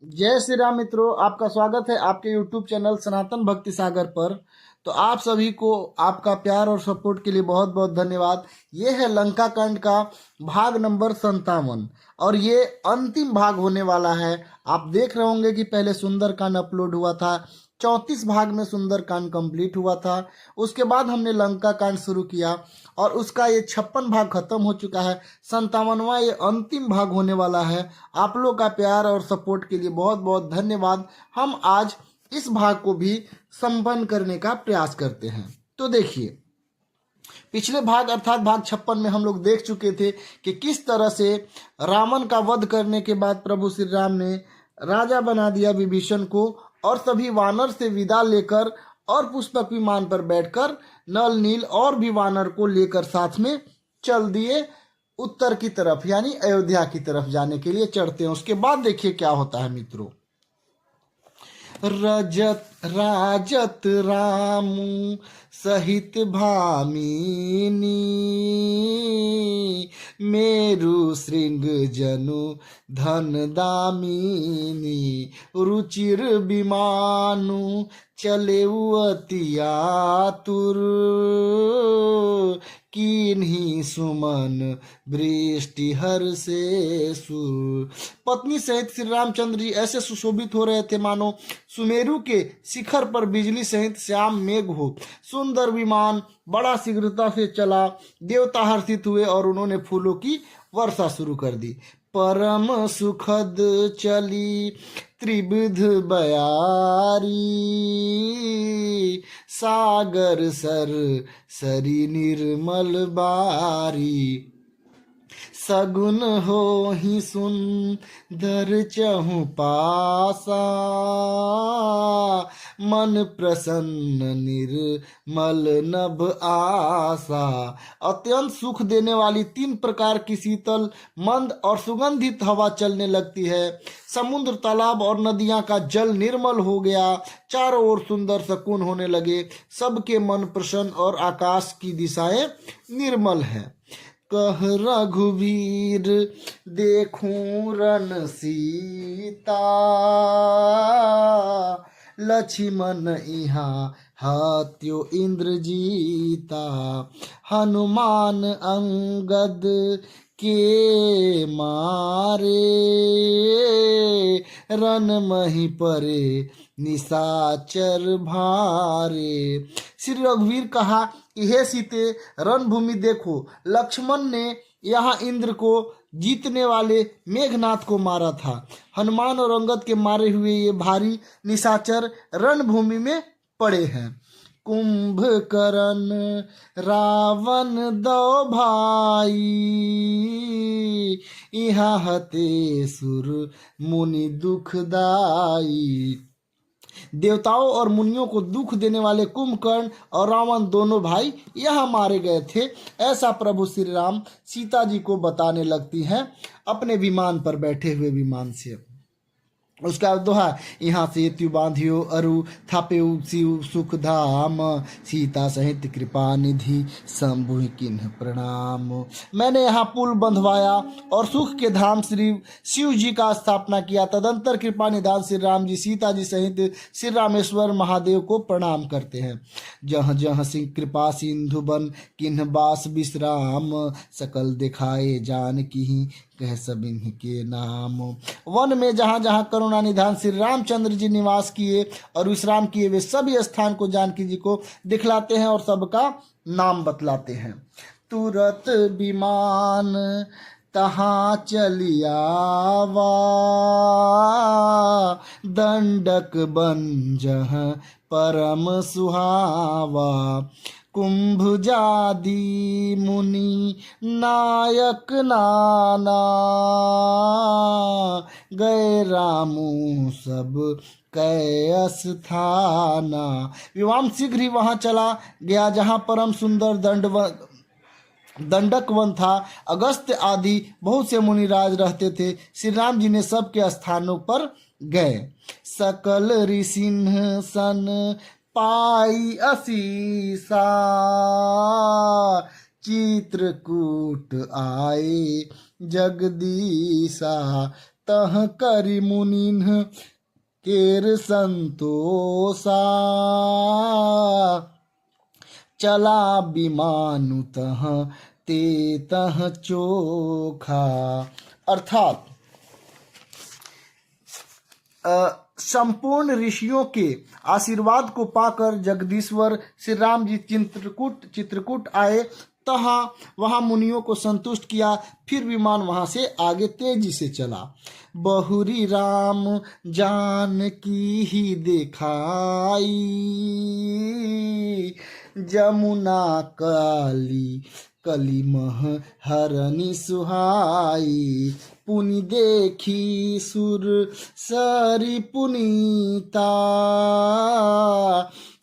जय श्री राम मित्रों, आपका स्वागत है आपके YouTube चैनल सनातन भक्ति सागर पर। तो आप सभी को आपका प्यार और सपोर्ट के लिए बहुत बहुत धन्यवाद। ये है लंका कांड का भाग नंबर 57 और ये अंतिम भाग होने वाला है। आप देख रहे होंगे कि पहले सुंदरकांड अपलोड हुआ था, 34 भाग में सुंदरकांड कंप्लीट हुआ था। उसके बाद हमने लंका कांड शुरू किया और उसका ये 56 भाग खत्म हो चुका है। 57वां ये अंतिम भाग होने वाला है। आप लोग का प्यार और सपोर्ट के लिए बहुत बहुत धन्यवाद। हम आज इस भाग को भी संपन्न करने का प्रयास करते हैं। तो देखिए, पिछले भाग अर्थात भाग 56 में हम लोग देख चुके थे कि किस तरह से रावण का वध करने के बाद प्रभु श्री राम ने राजा बना दिया विभीषण को और सभी वानर से विदा लेकर और पुष्पक विमान पर बैठकर नल नील और भी वानर को लेकर साथ में चल दिए उत्तर की तरफ, यानी अयोध्या की तरफ जाने के लिए चढ़ते हैं। उसके बाद देखिए क्या होता है मित्रों। रजत राजत रामू सहित भामिनी, मेरु श्रृंग जनु धन दामिनी, रुचिर विमानु चले अति आतुर, कीन्ही सुमन वृष्टि हर से सुर। पत्नी सहित श्री रामचंद्र जी ऐसे सुशोभित हो रहे थे मानो सुमेरु के शिखर पर बिजली सहित श्याम मेघ हो। सुंदर विमान बड़ा शीघ्रता से चला, देवता हर्षित हुए और उन्होंने फूलों की वर्षा शुरू कर दी। परम सुखद चली त्रिविध बयारी, सागर सर सरी निर्मल बारी, सगुन हो ही सुंदर चहु पासा, मन प्रसन्न निर्मल नभ आशा। अत्यंत सुख देने वाली 3 प्रकार की शीतल मंद और सुगंधित हवा चलने लगती है। समुद्र तालाब और नदियां का जल निर्मल हो गया, चारों ओर सुंदर सकून होने लगे, सबके मन प्रसन्न और आकाश की दिशाएं निर्मल है। कह रघुवीर देखूं रन सीता, लक्ष्मण इहाँ हत्यो इंद्रजीता, हनुमान अंगद के मारे, रन मही परे निशाचर भारे। श्री रघुवीर कहा, हे सीते रणभूमि देखो, लक्ष्मण ने यहाँ इंद्र को जीतने वाले मेघनाथ को मारा था। हनुमान और अंगद के मारे हुए ये भारी निशाचर रणभूमि में पड़े हैं। कुंभकर्ण रावण दो भाई, यहाँ हते सुर मुनि दुखदाई। देवताओं और मुनियों को दुख देने वाले कुंभकर्ण और रावण दोनों भाई यहाँ मारे गए थे, ऐसा प्रभु श्री राम सीता जी को बताने लगती हैं अपने विमान पर बैठे हुए विमान से। उसका दोहा, यहाँ से त्यु बांधियो अरु थापे शिव सुख धाम, सीता सहित कृपा निधि शंभु किन्ह प्रणाम। मैंने यहाँ पुल बंधवाया और सुख के धाम श्री शिव जी का स्थापना किया। तदंतर कृपा निधान श्री राम जी सीता जी सहित श्री रामेश्वर महादेव को प्रणाम करते हैं। जह जह सिंह कृपा सिंधु बन किन्ह बास विश्राम, सकल दिखाए जान की कह सबिन्हीं के नाम। वन में जहाँ जहाँ करुणा निधान श्री रामचंद्र जी निवास किए और विश्राम किए, वे सभी स्थान को जानकी जी को दिखलाते हैं और सबका नाम बतलाते हैं। तुरत विमान तहाँ चलियावा, दंडक बन जह परम सुहावा, कुंभ जादी मुनि नायक नाना, गए रामू सब कै स्थाना। विमान शीघ्र ही वहां चला गया जहां परम सुंदर दंडक वन था। अगस्त्य आदि बहुत से मुनिराज रहते थे। श्री राम जी ने सबके स्थानों पर गए। सकल ऋषिन्ह सन पाई असीसा, चित्रकूट आए जगदीशा, तह करि मुनिन्ह केर संतोषा, चला विमानु तह ते तह चोखा। अर्थात संपूर्ण ऋषियों के आशीर्वाद को पाकर जगदीश्वर श्री राम जी चित्रकूट आए, तहाँ वहाँ मुनियों को संतुष्ट किया। फिर विमान वहाँ से आगे तेजी से चला। बहुरी राम जानकी ही देखाई, जमुना काली कलिमह हरनि सुहाई, पुनि देखी सुर सरी पुनीता,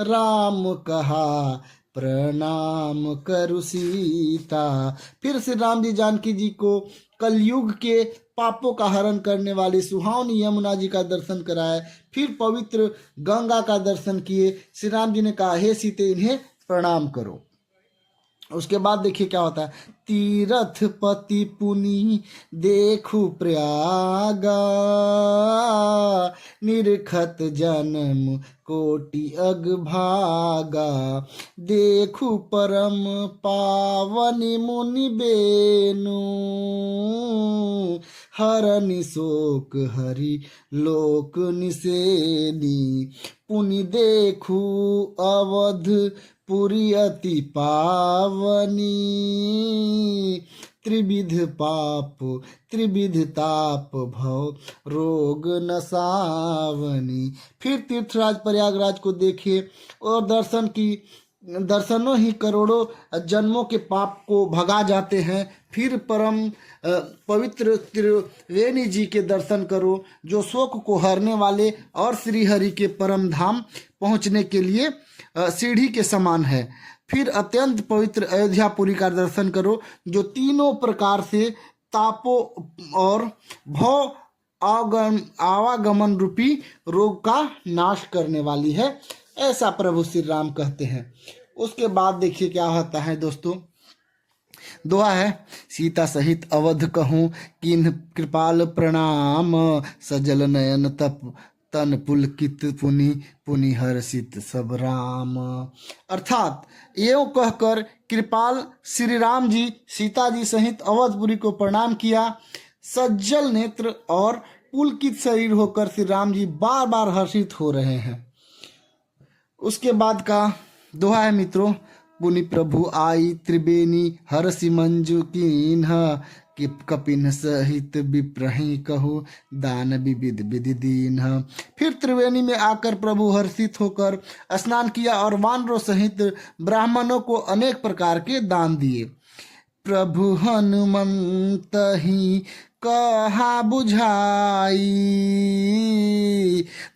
राम कहा प्रणाम करु सीता। फिर श्री राम जी जानकी जी को कलयुग के पापों का हरण करने वाली सुहावनी यमुना जी का दर्शन कराए। फिर पवित्र गंगा का दर्शन किए। श्री राम जी ने कहा, हे सीते, इन्हें प्रणाम करो। उसके बाद देखिए क्या होता है। तीरथ पति पुनि देखु प्रयागा, निरखत जन्म कोटि अग भागा, देखु परम पावनि मुनि बेनु, हरनि शोक हरि लोक निसेनी, पुनि देखु अवध पुरी अति पावनी, त्रिविध ताप भव रोग नसावनी। फिर तीर्थराज प्रयागराज को देखे और दर्शनों ही करोड़ों जन्मों के पाप को भगा जाते हैं। फिर परम पवित्र त्रिवेणी जी के दर्शन करो, जो शोक को हरने वाले और श्री हरि के परम धाम पहुँचने के लिए सीढ़ी के समान है। फिर अत्यंत पवित्र अयोध्यापुरी का दर्शन करो, जो तीनों प्रकार से तापों और भव आवागमन रूपी रोग का नाश करने वाली है, ऐसा प्रभु श्री राम कहते हैं। उसके बाद देखिए क्या होता है दोस्तों। दुआ है, सीता सहित अवध कहूँ किन्ह कृपाल प्रणाम, सजल नयन तप तन पुलकित पुनि पुनि हर्षित सब राम। अर्थात एवं कहकर कृपाल श्री राम जी सीता जी सहित अवधपुरी को प्रणाम किया। सज्जल नेत्र और पुलकित शरीर होकर श्री राम जी बार बार हर्षित हो रहे हैं। उसके बाद का दोहा है मित्रों। पुनि प्रभु आई त्रिवेणी हर्षि मंजु कीन्ह, कपिन सहित विप्रहि कहु दान विविध विधि दीन। फिर त्रिवेणी में आकर प्रभु हर्षित होकर स्नान किया और वानरों सहित ब्राह्मणों को अनेक प्रकार के दान दिए। प्रभु हनुमंत ही कहा बुझाई,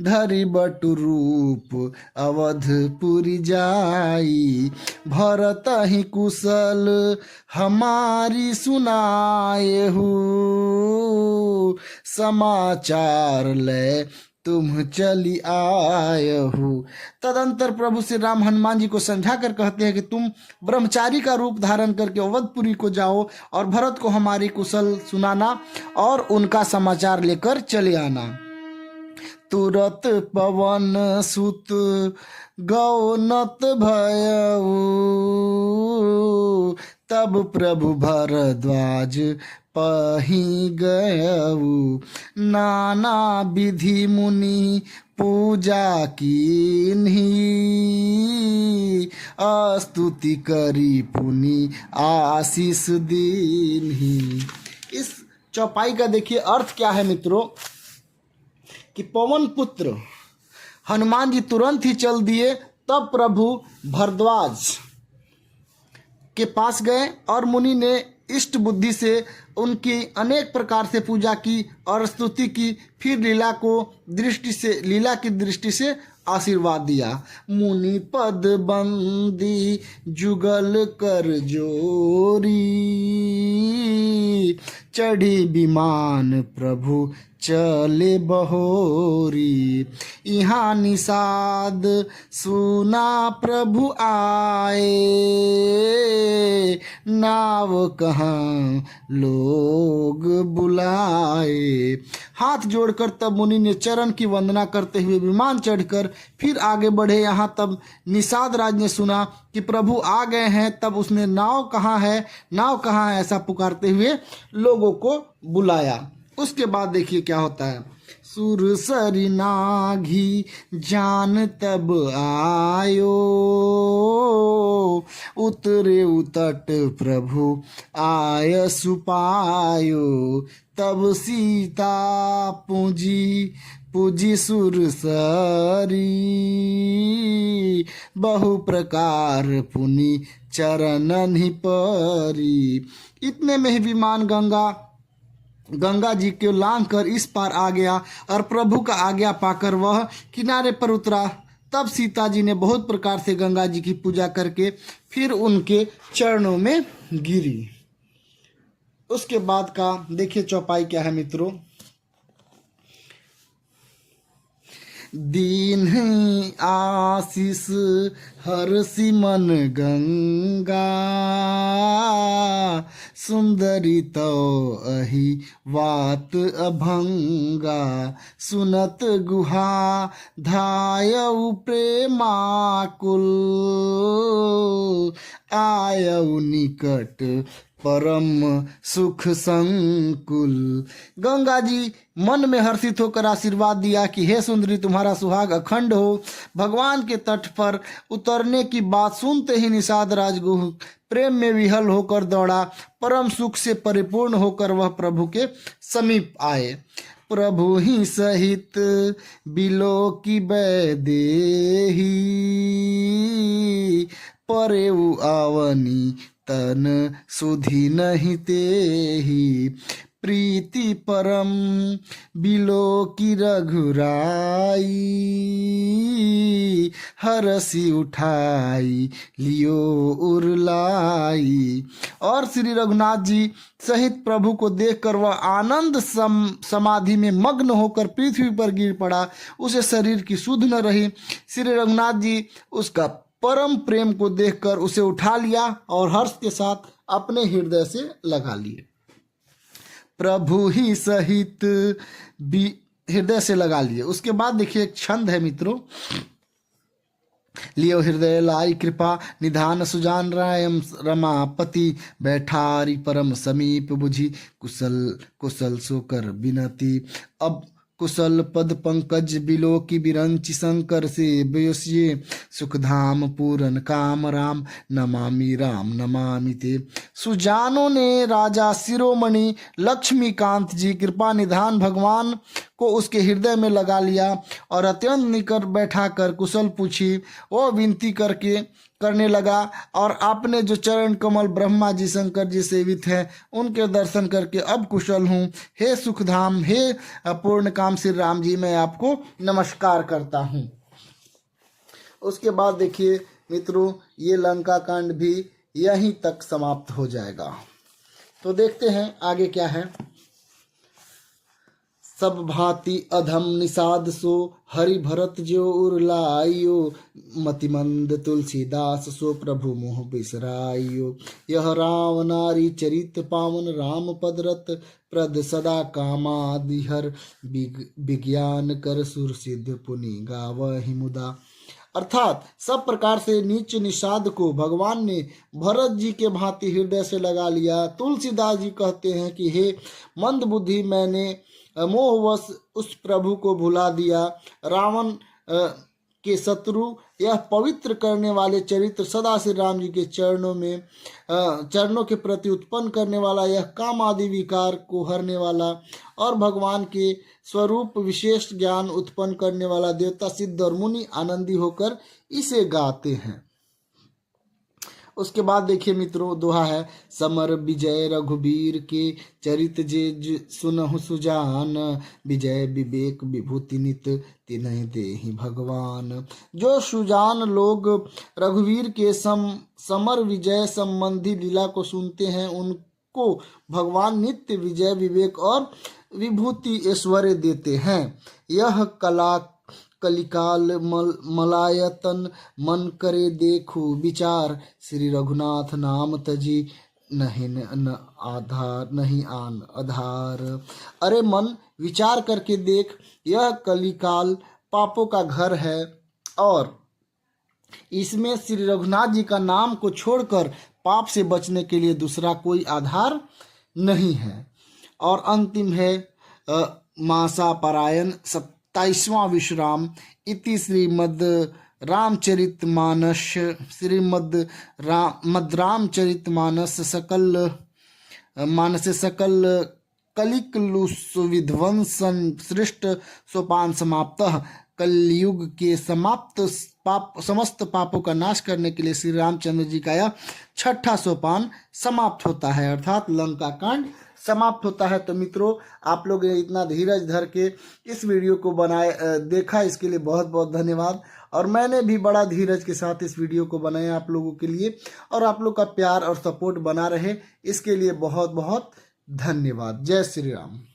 धरि बटु रूप अवधपुरी जाई, भरत ही कुशल हमारी सुनाएहु, समाचार ले तुम चली आयहु। तदंतर प्रभु श्री राम हनुमान जी को समझा कर कहते हैं कि तुम ब्रह्मचारी का रूप धारण करके अवधपुरी को जाओ और भरत को हमारी कुशल सुनाना और उनका समाचार लेकर चले आना। तुरत पवन सुत गौनत भयऊ, तब प्रभु भरद्वाज पही गयऊ, नाना विधि मुनि पूजा कीन्ही, स्तुति करी पुनि आशीष दीन्ही। इस चौपाई का देखिए अर्थ क्या है मित्रों, कि पवन पुत्र हनुमान जी तुरंत ही चल दिए। तब प्रभु भरद्वाज के पास गए और मुनि ने इष्ट बुद्धि से उनकी अनेक प्रकार से पूजा की और स्तुति की। फिर लीला की दृष्टि से आशीर्वाद दिया। मुनि पद बंदी जुगल कर जोरी, चढ़ी विमान प्रभु चले बहोरी। यहाँ निषाद सुना प्रभु आए, नाव कहाँ लोग बुलाए। हाथ जोड़कर तब मुनि ने चरण की वंदना करते हुए विमान चढ़कर फिर आगे बढ़े। यहाँ तब निषाद राज ने सुना कि प्रभु आ गए हैं। तब उसने नाव कहाँ है, नाव कहाँ है ऐसा पुकारते हुए लोगों को बुलाया। उसके बाद देखिए क्या होता है। सुरसरी नाघी जान तब आयो, उतरे उतट प्रभु आय सुपायो। तब सीता पूजी सुरसरी, बहु प्रकार पुनि चरणन ही परी। इतने में ही विमान गंगा जी को लांघ कर इस पार आ गया और प्रभु का आज्ञा पाकर वह किनारे पर उतरा। तब सीता जी ने बहुत प्रकार से गंगा जी की पूजा करके फिर उनके चरणों में गिरी। उसके बाद का देखिए चौपाई क्या है मित्रों। दीन आशीष हरसि मन गंगा, सुंदरी तो अहि वात अभंगा। सुनत गुहा धायउ प्रेमाकुल, आयउ निकट परम सुख संकुल। गंगा जी मन में हर्षित होकर आशीर्वाद दिया कि हे सुंदरी, तुम्हारा सुहाग अखंड हो। भगवान के तट पर उतरने की बात सुनते ही निषाद राजगुह प्रेम में विहल होकर दौड़ा। परम सुख से परिपूर्ण होकर वह प्रभु के समीप आए। प्रभु ही सहित बिलो की बैदेही, परेउ आवनी तन सुधि नहीं तेहि। प्रीति परम बिलो की रघुराई, हरसी उठाई लियो उरलाई। और श्री रघुनाथ जी सहित प्रभु को देखकर वह आनंद समाधि में मग्न होकर पृथ्वी पर गिर पड़ा। उसे शरीर की सुध न रही। श्री रघुनाथ जी उसका परम प्रेम को देखकर उसे उठा लिया और हर्ष के साथ अपने हृदय से लगा लिए। प्रभु ही सहित भी हृदय से लगा लिए। उसके बाद देखिए एक छंद है मित्रों। लियो हृदय लाई कृपा निधान सुजान रायम रमापति, बैठारी परम समीप बुझी कुशल कुशल सोकर बिनती। अब कुशल पद पंकज बिलो की बिरंची शंकर से बेसिए, सुखधाम पूरन काम राम नमामि राम नमामि ते। सुजानों ने राजा शिरोमणि लक्ष्मीकांत जी कृपा निधान भगवान को उसके हृदय में लगा लिया और अत्यंत निकट बैठा कर कुशल पूछी। वो विनती करने लगा और आपने जो चरण कमल ब्रह्मा जी शंकर जी सेवित हैं उनके दर्शन करके अब कुशल हूँ। हे सुखधाम, हे पूर्ण काम श्री राम जी, मैं आपको नमस्कार करता हूँ। उसके बाद देखिए मित्रों, ये लंका कांड भी यहीं तक समाप्त हो जाएगा। तो देखते हैं आगे क्या है। सब भांति अधम निषाद सो, हरि भरत जो उरलाइयो। मतिमंद तुलसीदास सो, प्रभु मोह बिसराइयो। यह राम नारी चरित पावन, राम पदरत प्रद सदा कामादि हर। विज्ञान कर सुर सिद्ध पुनि गावहि मुदा। अर्थात सब प्रकार से नीच निषाद को भगवान ने भरत जी के भांति हृदय से लगा लिया। तुलसीदास जी कहते हैं कि हे मंद बुद्धि, मैंने मोहवश उस प्रभु को भुला दिया। रावण के शत्रु यह पवित्र करने वाले चरित्र सदा श्री राम जी के चरणों के प्रति उत्पन्न करने वाला, यह काम आदि विकार को हरने वाला और भगवान के स्वरूप विशेष ज्ञान उत्पन्न करने वाला देवता सिद्ध और मुनि आनंदी होकर इसे गाते हैं। उसके बाद देखिए मित्रों, दोहा है। समर विजय रघुबीर के, चरित जे सुनहु सुजान। विजय विवेक विभूति नित, तिन्हि देहि भगवान। जो सुजान लोग रघुवीर के समर विजय संबंधी लीला को सुनते हैं को भगवान नित्य विजय, विवेक और विभूति ऐश्वर्य देते हैं। यह कलिकाल मलायतन मन करे देखो विचार, श्री रघुनाथ नाम तजी नहीं आन आधार। अरे मन, विचार करके देख, यह कलिकाल पापों का घर है और इसमें श्री रघुनाथ जी का नाम को छोड़कर पाप से बचने के लिए दूसरा कोई आधार नहीं है। और अंतिम है मासा पारायण 27वां विश्राम इति श्रीमद् रामचरितमानस सकल कलिकलुष विध्वंसन सृष्ट सोपान समाप्तः। कलयुग के समस्त पापों का नाश करने के लिए श्री रामचंद्र जी का यह 6ठा सोपान समाप्त होता है, अर्थात लंका कांड समाप्त होता है। तो मित्रों, आप लोग ने इतना धीरज धर के इस वीडियो को देखा, इसके लिए बहुत बहुत धन्यवाद। और मैंने भी बड़ा धीरज के साथ इस वीडियो को बनाया आप लोगों के लिए, और आप लोग का प्यार और सपोर्ट बना रहे, इसके लिए बहुत बहुत धन्यवाद। जय श्री राम।